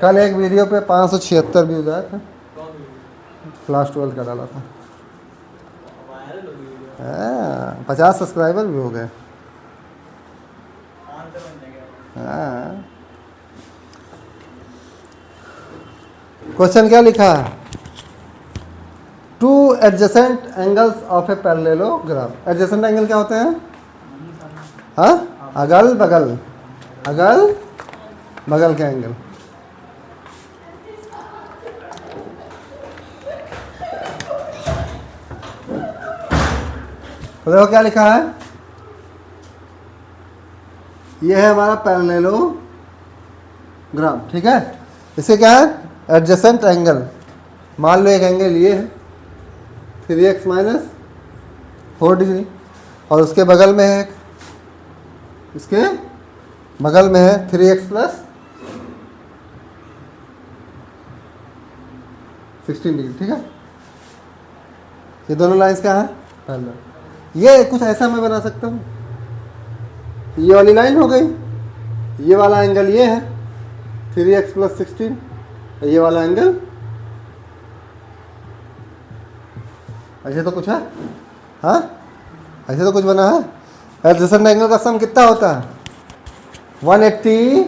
कल एक वीडियो पे 576 व्यूज आए थे, क्लास 12 का डाला था। 50 सब्सक्राइबर भी हो गए। हाँ, क्वेश्चन क्या लिखा है? Two adjacent angles of a parallelogram. Adjacent angle क्या होते हैं? हाँ, अगल बगल, अगल बगल के एंगल। तो देखो क्या लिखा है, ये है हमारा पैरेललोग्राम, ठीक है। इसे क्या है? Adjacent angle. मान लो एक एंगल ये है 3x माइनस 4 डिग्री, और उसके बगल में है, इसके बगल में है 3x प्लस 16 डिग्री, ठीक है। ये दोनों लाइंस क्या है? पैरेलल। ये कुछ ऐसा मैं बना सकता हूँ, ये वाली लाइन हो गई, ये वाला एंगल ये है 3x प्लस 16, ये वाला एंगल ऐसे तो कुछ है, हाँ ऐसे तो कुछ बना है। एडजेसेंट एंगल का सम कितना होता है? 180।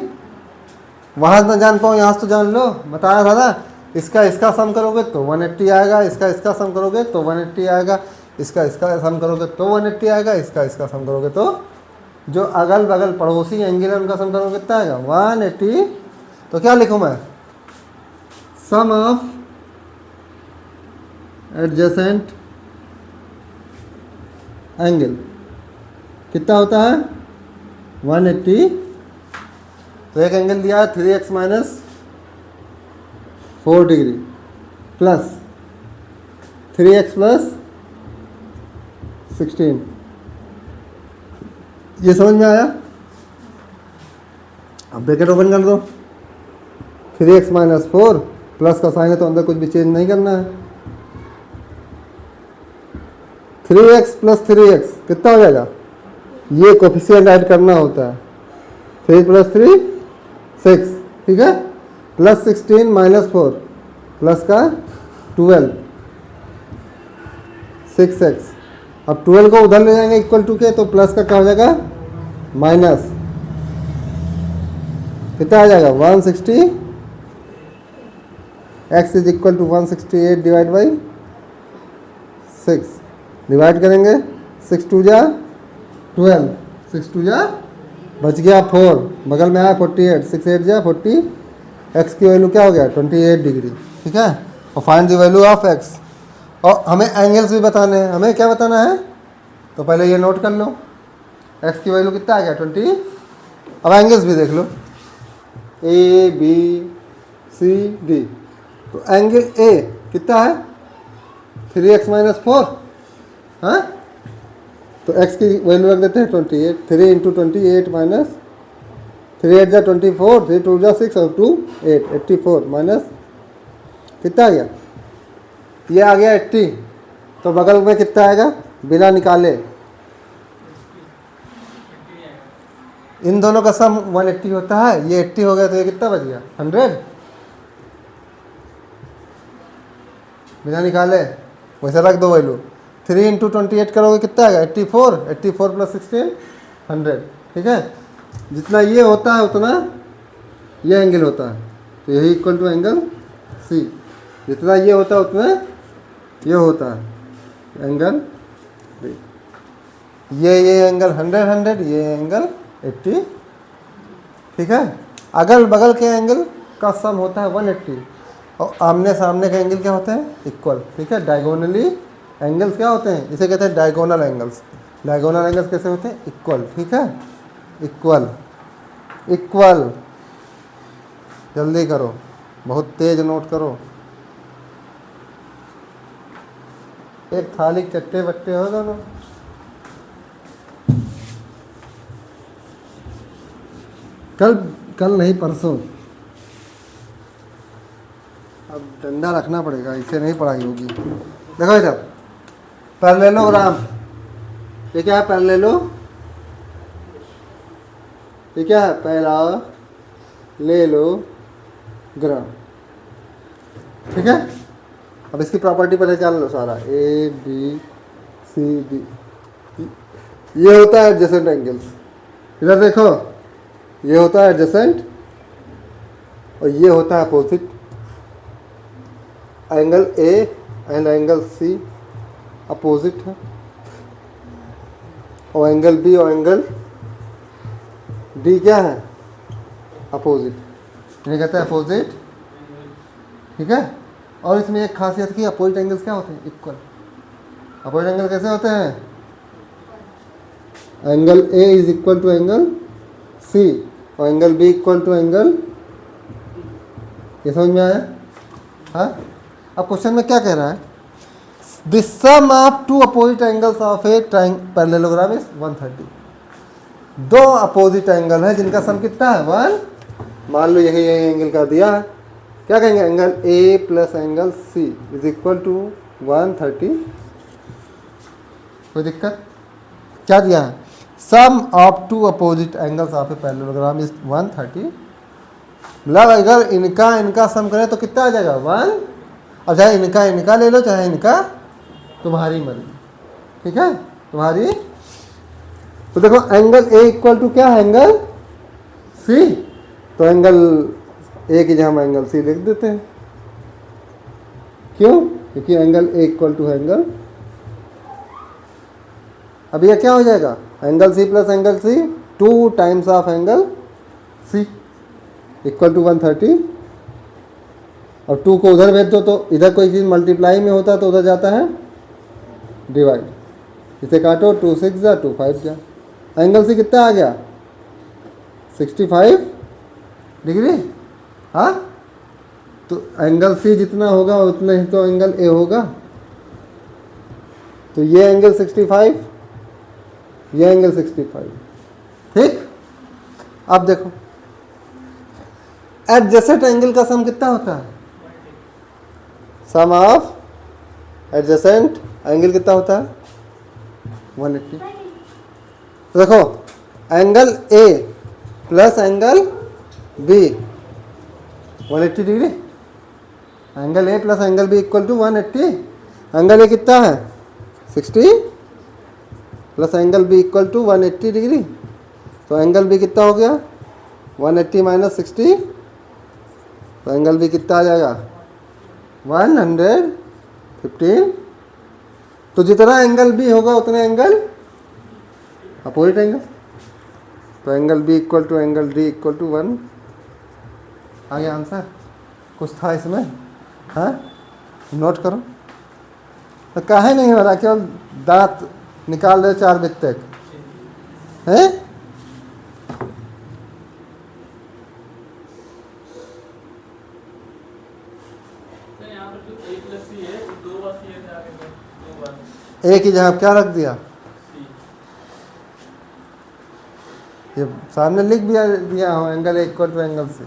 वहाँ ना जान पाऊँ, यहाँ से तो जान लो, बताया था ना। इसका सम करोगे तो 180 आएगा, इसका सम करोगे तो 180 आएगा, इसका सम करोगे तो 180 आएगा, इसका सम करोगे तो जो अगल बगल पड़ोसी एंगल है उनका सम करोगे कितना आएगा? 180। तो क्या लिखूँ मैं? सम ऑफ एडजेसेंट एंगल कितना होता है? 180। तो एक एंगल दिया है 3x minus 4 degree plus 3x plus 16। ये समझ में आया? अब ब्रैकेट ओपन कर दो, 3x माइनस 4 प्लस का साइन है तो अंदर कुछ भी चेंज नहीं करना है। 3x प्लस 3x कितना हो जाएगा? ये कोफिशिएंट ऐड करना होता है, 3 प्लस 3 6, ठीक है। प्लस 16 माइनस 4 प्लस का 12 6x। अब 12 को उधर ले जाएंगे इक्वल टू के, तो प्लस का क्या हो जाएगा? माइनस कितना आ जाएगा? 160। x is equal to 168 divide by 6। Divide करेंगे, 6 2 जा 12, 6 2 जा बच गया 4, बगल में आया 48, 6 8 जा 40, x की वैल्यू क्या हो गया? 28 डिग्री, ठीक है। और find the value of x। और हमें एंगल्स भी बताने हैं। हमें क्या बताना है? तो पहले ये नोट कर लो, x की वैल्यू कितना आ गया? 20। अब एंगल्स भी देख लो, ए बी सी डी। तो एंगल ए कितना है? 3x माइनस 4, हाँ। तो x की वैल्यू रख देते हैं 28। 3 इंटू 28 माइनस 3 8 जा 24, 3 2 जा 6 और 2 8, 84 माइनस कितना आ गया? ये आ गया 80। तो बगल में कितना आएगा बिना निकाले? इन दोनों का सम 180 होता है। ये 80 हो गया तो ये कितना बच गया? 100। बिना निकाले वैसे रख दो वैल्यू। 3 इंटू 28 करोगे कितना आएगा? 84। 84 प्लस 16 100, ठीक है। जितना ये होता है उतना ये एंगल होता है, तो यही इक्वल टू एंगल सी। जितना ये होता है उतना ये होता है एंगल बी। ये एंगल 100 100, ये एंगल 80, ठीक है। अगल बगल के एंगल का सम होता है 180, और आमने सामने के एंगल क्या होते हैं? इक्वल, ठीक है। डायगोनली एंगल्स क्या होते हैं? इसे कहते हैं डायगोनल एंगल्स। डायगोनल एंगल्स कैसे होते हैं? इक्वल, ठीक है। इक्वल इक्वल, जल्दी करो, बहुत तेज नोट करो। एक थाली चट्टे बट्टे हो दोनों। कल नहीं परसों। अब डंडा रखना पड़ेगा, इसे नहीं पढ़ाई होगी। देखो इधर पैरेललोग्राम, ये क्या है? पैरेललोग्राम। ये क्या है, पैरालेलोग्राम। ठीक है, अब इसकी प्रॉपर्टी पहले जान लो सारा, ए बी सी डी। ये होता है एडजेसेंट एंगल्स। इधर देखो, ये होता है एडजेसेंट और ये होता है opposite. Angle A and angle C opposite है, और एंगल बी और एंगल डी क्या है, अपोजिट। इन्हें कहते हैं अपोजिट। ठीक है, और इसमें एक खासियत की, अपोजिट एंगल्स क्या होते हैं, इक्वल। अपोजिट एंगल कैसे होते हैं, angle A is equal to angle C और angle B equal to angle, ये समझ में आया। हाँ, अब क्वेश्चन में क्या कह रहा है, the sum of two opposite angles of a parallelogram is 130। दो अपोजिट एंगल है जिनका सम कितना है, 1। मान लो यही एंगल का दिया है, क्या कहेंगे, angle A plus angle C is equal to 130। कोई दिक्कत, क्या दिया है, sum of two opposite angles of a parallelogram is 130। मतलब अगर इनका सम करें तो कितना आ जाएगा, 1। अब चाहे इनका ले लो, चाहे इनका, तुम्हारी मर्जी। ठीक है, तुम्हारी। तो देखो एंगल ए इक्वल टू क्या है, एंगल सी। तो एंगल ए की जगह हम एंगल सी लिख देते हैं। क्यों, क्योंकि angle A equal to angle, अब यह क्या हो जाएगा, angle C plus angle C, 2 times of angle C equal to 130। और 2 को उधर भेज दो तो इधर कोई चीज़ मल्टीप्लाई में होता तो उधर जाता है डिवाइड। इसे काटो, 2 6 जा, 2 5 जा। एंगल सी कितना आ गया, 65 डिग्री। हाँ, तो एंगल सी जितना होगा उतना ही तो एंगल ए होगा। तो ये एंगल 65, ये एंगल 65। ठीक, अब देखो एडजेसेंट एंगल का सम कितना होता है, सम ऑफ एडजेसेंट एंगल कितना होता है, 180। तो देखो angle A plus angle B 180 degree, angle A plus angle B equal to 180। Angle A कितना है, 60 plus angle B equal to 180 degree. तो एंगल बी कितना हो गया, 180 माइनस 60, तो एंगल बी कितना आ जाएगा, 115। तो जितना एंगल बी होगा उतना एंगल अपोजिट एंगल। तो angle B equal to angle D equal to 1। आगे आंसर कुछ था इसमें, हाँ, नोट करो। तो काहे नहीं हो रहा, केवल दांत निकाल दे 4 बजे तक है। ए की जगह क्या रख दिया, ये सामने लिख दिया हो, angle A equal to angle C.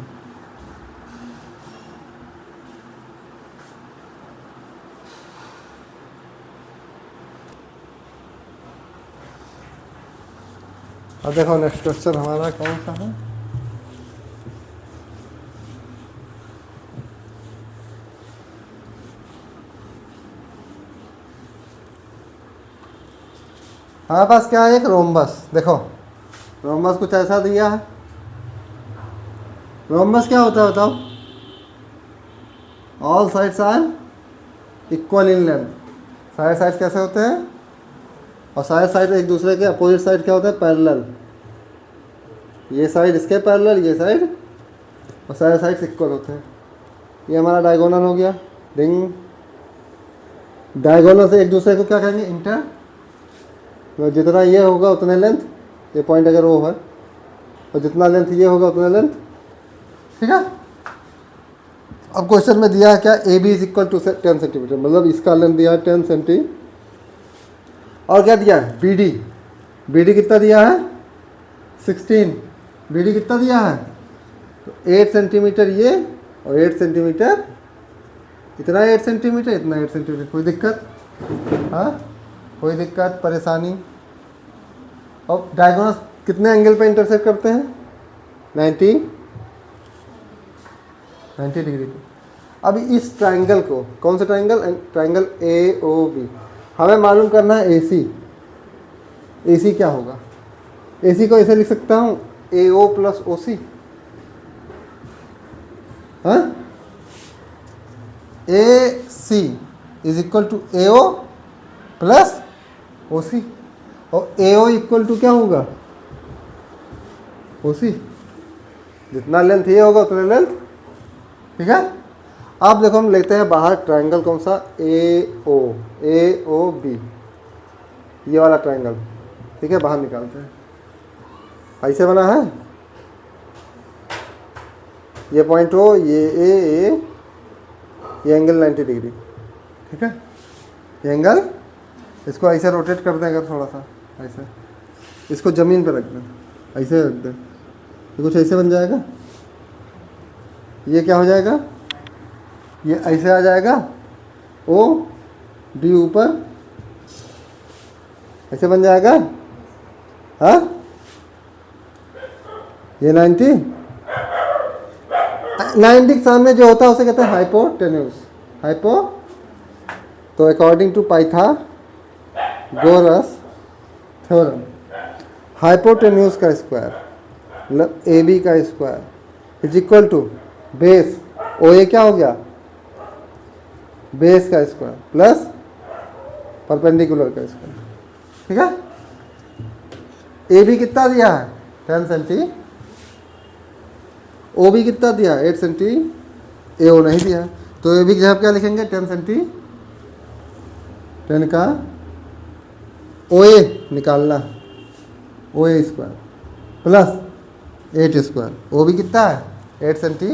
अब देखो नेक्स्ट क्वेश्चन हमारा कौन सा है, हमारे पास क्या है, एक रोम्बस। देखो रोम्बस कुछ ऐसा दिया है। रोम्बस क्या होता है बताओ, all sides are equal in length. सारे साइड्स कैसे होते हैं, और सारे साइड एक दूसरे के अपोजिट साइड क्या होता है, पैरेलल। ये साइड इसके पैरेलल, ये साइड, और सारे साइड्स इक्वल होते हैं। ये हमारा डायगोनल हो गया, रिंग। डायगोनल से एक दूसरे को क्या कहेंगे, इंटर। तो जितना ये होगा उतने लेंथ, ये पॉइंट अगर वो है, और जितना लेंथ ये होगा उतना लेंथ। ठीक है, अब क्वेश्चन में दिया है क्या, A B is equal to 10 centimetre, मतलब इसका लेंथ दिया है 10 सेंटी। और क्या दिया है, बी डी। बी डी कितना दिया है, 16। बी डी कितना दिया है, तो 8 सेंटीमीटर ये, और 8 सेंटीमीटर इतना, 8 सेंटीमीटर इतना, 8 सेंटीमीटर। कोई दिक्कत, हाँ, कोई दिक्कत परेशानी। और डायगोनल कितने एंगल पे इंटरसेक्ट करते हैं, 90 90 डिग्री पे। अब इस ट्राइंगल को, कौन सा triangle, triangle A O B, हमें मालूम करना है ए सी। ए सी क्या होगा, ए सी को ऐसे लिख सकता हूँ ए ओ प्लस ओ सी, हाँ, A C is equal to A O plus O C, और ए ओ इक्वल टू क्या होगा, ओ सी। जितना लेंथ ये होगा उतना लेंथ, ठीक है। अब देखो हम लेते हैं बाहर ट्राइंगल कौन सा, ए ओ बी, ये वाला ट्राइंगल, ठीक है, बाहर निकालते हैं। ऐसे बना है, ये पॉइंट हो, ये एंगल 90 डिग्री, ठीक है। ये एंगल, इसको ऐसे रोटेट कर दें अगर थोड़ा सा ऐसे, इसको ज़मीन पर रख दें, ऐसे रख दें, ये कुछ ऐसे बन जाएगा। ये क्या हो जाएगा, ये ऐसे आ जाएगा, ओ बी ऊपर ऐसे बन जाएगा, हाँ। ये 90 के सामने जो होता है उसे कहते हैं हाइपोटेन्यूस, हाइपो। तो according to Pythagoras theorem, hypotenuse का स्क्वायर मतलब ए बी का square is equal to base, O A क्या हो गया, बेस का स्क्वायर प्लस परपेंडिकुलर का स्क्वायर, ठीक है। ए बी कितना दिया है 10 सेंटी, ओ बी कितना दिया 8 सेंटी, ए ओ नहीं दिया, तो ए बी की जगह क्या लिखेंगे 10 सेंटी, 10 का ओ ए निकालना, O A square plus 8 square, O B कितना है 8 सेंटी,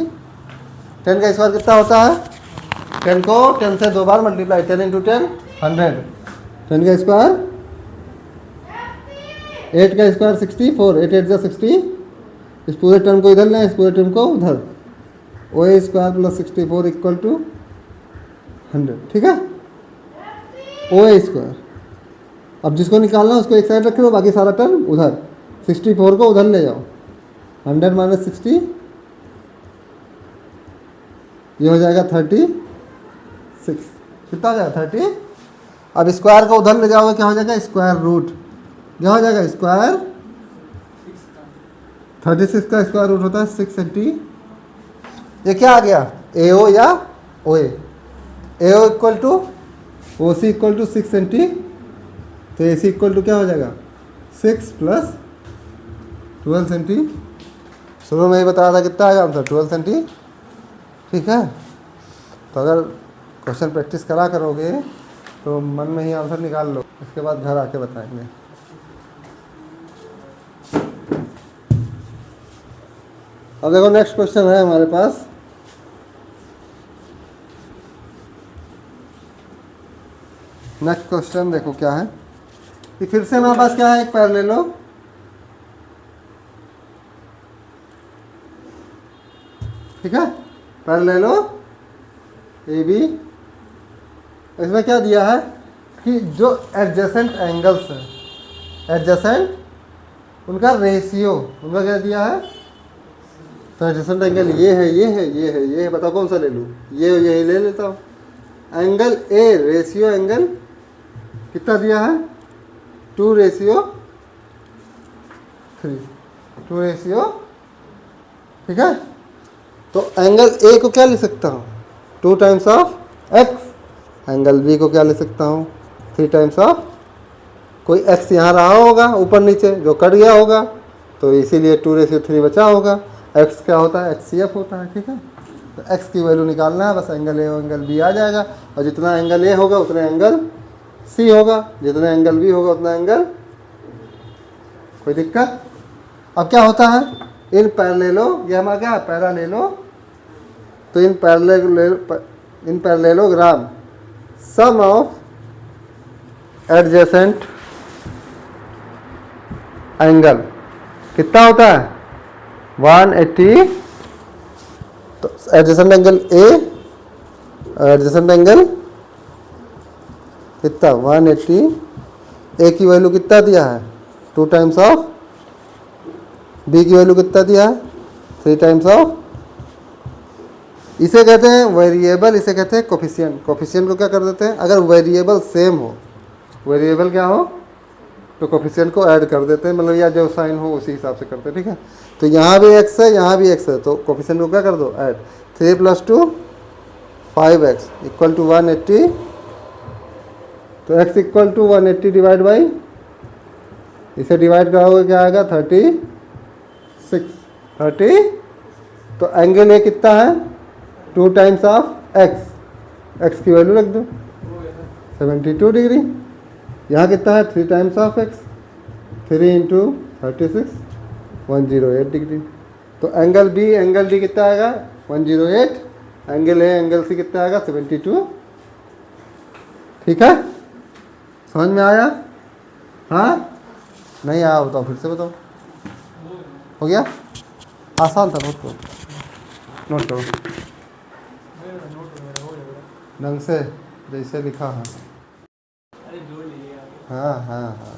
10 का स्क्वायर कितना होता है, 10 को 10 से 2 बार मल्टीप्लाई, 10 इंटू 10 100, 10 का स्क्वायर, 8 का स्क्वायर 64, 8 8 60, इस पूरे टर्म को इधर लें, इस पूरे टर्म को उधर, ओ A square plus 64 equal to 100, ठीक है। ओ ए स्क्वायर, अब जिसको निकालना है उसको एक साइड रख दो, बाकी सारा टर्म उधर, 64 को उधर ले जाओ, 100 माइनस 60, ये हो जाएगा 36, कितना हो जाएगा 30। अब स्क्वायर को उधर ले जाओगे क्या हो जाएगा, स्क्वायर रूट, क्या हो जाएगा स्क्वायर, 36 का स्क्वायर रूट होता है 6 सेंटी। ये क्या आ गया, ए ओ या O A O equal to O C equal to 6 centi, तो ए सी इक्वल टू क्या हो जाएगा 6 प्लस 12 सेंटी। शुरू में ही बताया था कितना आएगा आंसर 12 सेंटी, ठीक है। तो अगर क्वेश्चन प्रैक्टिस करा करोगे तो मन में ही आंसर निकाल लो, इसके बाद घर आके बताएंगे। अब देखो नेक्स्ट क्वेश्चन है हमारे पास, नेक्स्ट क्वेश्चन देखो क्या है कि फिर से हमारे पास क्या है, एक पैरेललो, ठीक है, पैरेललो ए बी। इसमें क्या दिया है कि जो एडजेसेंट एंगल्स हैं, एडजेसेंट उनका रेशियो, उनका क्या दिया है, तो एडजेसेंट एंगल ये है, ये है, ये है, ये है, बताओ कौन सा ले लूँ, ये यही ले लेता हूँ। एंगल ए रेशियो एंगल कितना दिया है 2:3, 2:, ठीक है। तो एंगल ए को क्या ले सकता हूँ 2 times of X, angle B को क्या ले सकता हूँ 3 टाइम्स ऑफ, कोई एक्स यहाँ रहा होगा ऊपर नीचे जो कट गया होगा, तो इसीलिए 2:3 बचा होगा। एक्स क्या होता है, HCF होता है, ठीक है। तो एक्स की वैल्यू निकालना है, बस एंगल ए और एंगल बी आ जाएगा, और जितना एंगल ए होगा उतना एंगल सी होगा, जितना एंगल बी होगा उतना एंगल, कोई दिक्कत। अब क्या होता है, इन पैरेललो, ये हमारा क्या है पैरेललो, तो in parallelogram sum of adjacent angle कितना होता है 180, तो adjacent angle A, adjacent angle कितना 180, ए की वैल्यू कितना दिया है 2 टाइम्स ऑफ, बी की वैल्यू कितना दिया है 3 टाइम्स ऑफ, इसे कहते हैं वेरिएबल, इसे कहते हैं कोफिशिएंट। कोफिशिएंट को क्या कर देते हैं, अगर वेरिएबल सेम हो, वेरिएबल क्या हो तो कोफिशिएंट को ऐड कर देते हैं, मतलब या जो साइन हो उसी हिसाब से करते हैं, ठीक है। तो यहाँ भी x है, यहाँ भी x है, तो कोफिशिएंट को क्या कर दो ऐड। 3 + 2 5x इक्वल टू 180, तो x equal to 180 divide by, इसे डिवाइड कराओगे क्या आएगा 36, 30। तो एंगल ए कितना है 2 टाइम्स ऑफ x की वैल्यू रख दो 72 डिग्री। यहाँ कितना है 3 टाइम्स ऑफ x, 3 × 36 108 डिग्री। तो एंगल बी एंगल डी कितना आएगा 108, एंगल ए एंगल सी कितना आएगा 72। ठीक है, समझ में आया? हाँ नहीं आया बताओ, फिर से बताओ। हो गया, आसान था बहुत, नोट करो ढंग से जैसे लिखा है। हाँ हाँ हाँ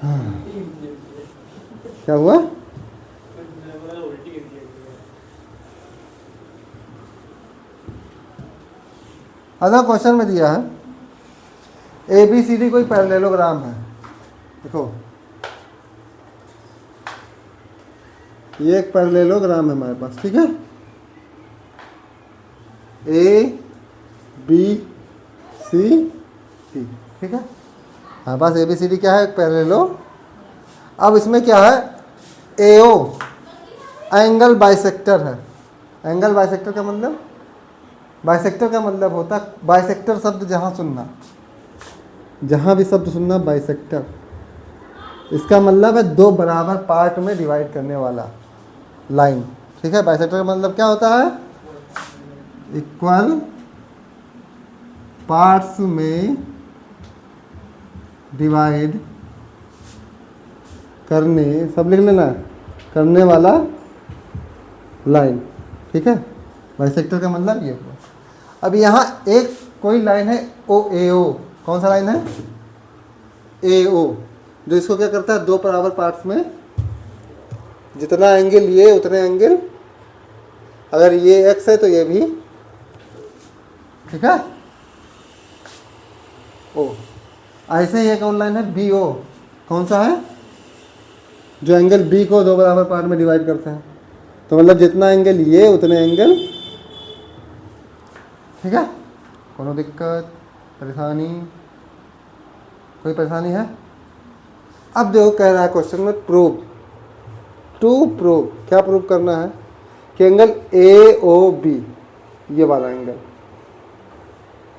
हाँ। क्या हुआ? अगला क्वेश्चन में दिया है ABCD कोई पैरेललोग्राम है। देखो ये एक पैरेललोग्राम है हमारे पास, ठीक है। ABCD, ठीक है, हमारे पास ABCD क्या है, एक पैरेललो। अब इसमें क्या है AO एंगल बाइसेक्टर है। एंगल बाइसेक्टर का मतलब, बाइसेक्टर का मतलब होता है, बाइसेक्टर शब्द जहाँ सुनना, जहाँ भी शब्द सुनना बाइसेक्टर, इसका मतलब है 2 बराबर पार्ट में डिवाइड करने वाला लाइन, ठीक है। बाइसेक्टर का मतलब क्या होता है, इक्वल पार्ट्स में डिवाइड करने, सब लिख लेना, करने वाला लाइन, ठीक है। बाइसेक्टर का मतलब ये हुआ। अब यहाँ एक कोई लाइन है OAO, कौन सा लाइन है AO, जो इसको क्या करता है 2 बराबर पार्ट्स में, जितना एंगल ये उतने एंगल, अगर ये x है तो ये भी, ठीक है। ओ ऐसे ही एक और लाइन है BO, कौन सा है, जो एंगल B को 2 बराबर पार्ट में डिवाइड करता है, तो मतलब जितना एंगल ये उतने एंगल, ठीक है। कोनो दिक्कत परेशानी, कोई परेशानी है? अब देखो कह रहा है क्वेश्चन में प्रूव, टू प्रूव, क्या प्रूव करना है कि एंगल AOB, ये वाला angle,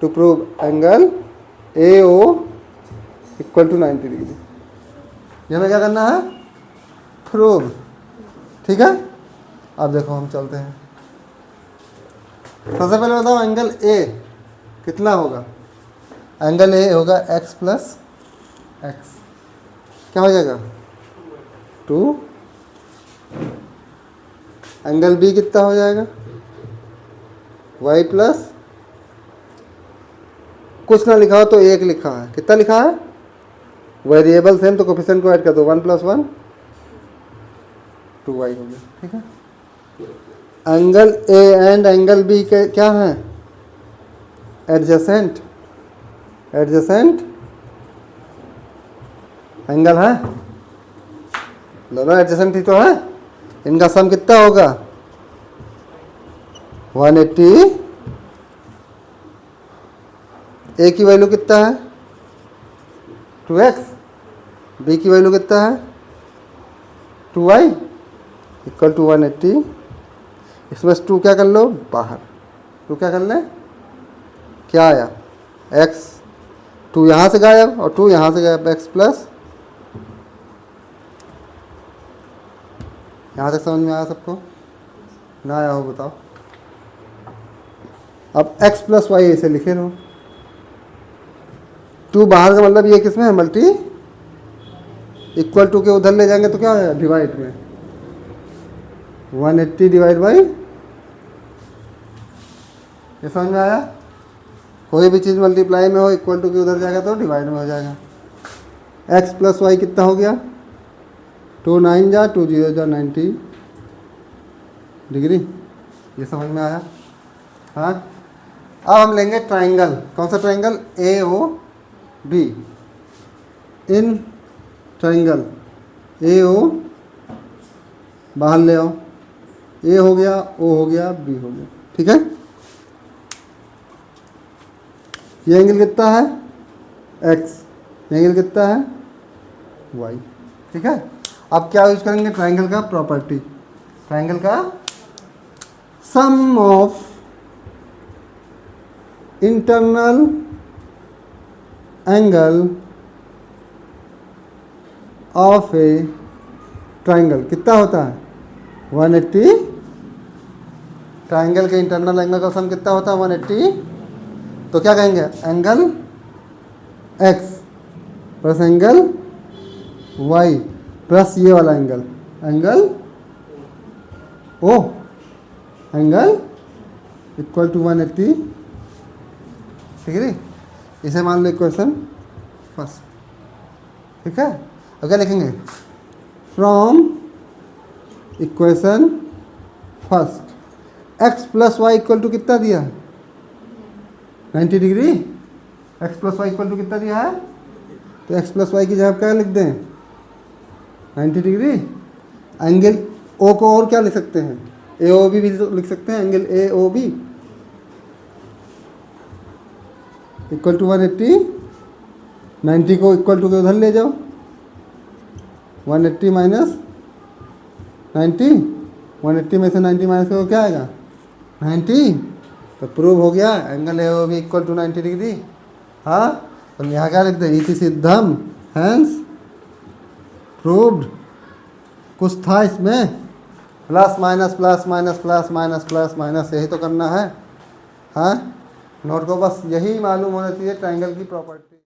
to prove angle AO equal to 90 degree, ये हमें क्या करना है प्रूव, ठीक है। अब देखो हम चलते हैं, सबसे पहले बताओ एंगल A कितना होगा, एंगल A होगा x + x, क्या हो जाएगा 2, एंगल B कितना हो जाएगा y + कुछ ना लिखा हो तो 1 लिखा है, कितना लिखा है, वेरिएबल सेम तो कोफिशिएंट को ऐड कर दो, 1 + 1 2y हो गया, ठीक है। Angle A and angle B के क्या हैं एडजेसेंट, एडजेसेंट एंगल है, दोनों एडजेसेंट ही तो है, इनका सम कितना होगा 180। A की वैल्यू कितना है 2x, B की वैल्यू कितना है 2y इक्वल टू 180। इसमें से 2 क्या कर लो बाहर, 2 क्या कर लें, क्या आया x, 2 यहाँ से गायब और 2 यहाँ से गायब, x + यहाँ तक समझ में आया सबको, ना आया हो बताओ। अब x + y ऐसे लिखे रहो, 2 बाहर का मतलब ये किसमें है मल्टी, इक्वल टू के उधर ले जाएंगे तो क्या होगा डिवाइड में, 180 डिवाइड बाई, ये समझ में आया। कोई भी चीज़ मल्टीप्लाई में हो इक्वल टू के उधर जाएगा तो डिवाइड में हो जाएगा। x + y कितना हो गया 2 9 जा 2 0 जा 90 डिग्री। ये समझ में आया? हाँ। अब हम लेंगे ट्राइंगल। कौन सा triangle? A O B. In triangle A O बाहर ले आओ, ए हो गया, ओ हो गया, बी हो गया। ठीक है। ये एंगल कितना है? एक्स। एंगल कितना है? वाई। ठीक है। अब क्या यूज करेंगे? ट्राइंगल का प्रॉपर्टी। ट्राइंगल का sum of internal angle of a triangle कितना होता है? 180। ट्राइंगल के इंटरनल एंगल का सम कितना होता है? 180। तो क्या कहेंगे? Angle X plus angle Y plus ये वाला angle, angle O, angle equal to 180 degree. इसे मान लो इक्वेशन फर्स्ट। ठीक है। अब क्या लिखेंगे? From equation first X plus Y equal to कितना दिया है? 90 degree. X plus Y equal to कितना दिया है? तो एक्स प्लस वाई की जगह क्या लिख दें? 90 डिग्री। एंगल ओ को और क्या लिख सकते हैं? ए ओ बी भी लिख सकते हैं। Angle A O B equal to 180। 90 को इक्वल टू के उधर ले जाओ, 180 माइनस 90, 180 में से 90 माइनस करो, क्या आएगा? 90। तो प्रूव हो गया angle A O B equal to 90 degree. हाँ। तो यहाँ क्या लिखते हैं? इति सिद्धम हैंस प्रूव्ड। कुछ था इसमें, plus minus plus minus plus minus plus minus, यही तो करना है। हाँ। नोट को बस यही मालूम होना चाहिए ट्राइंगल की प्रॉपर्टी।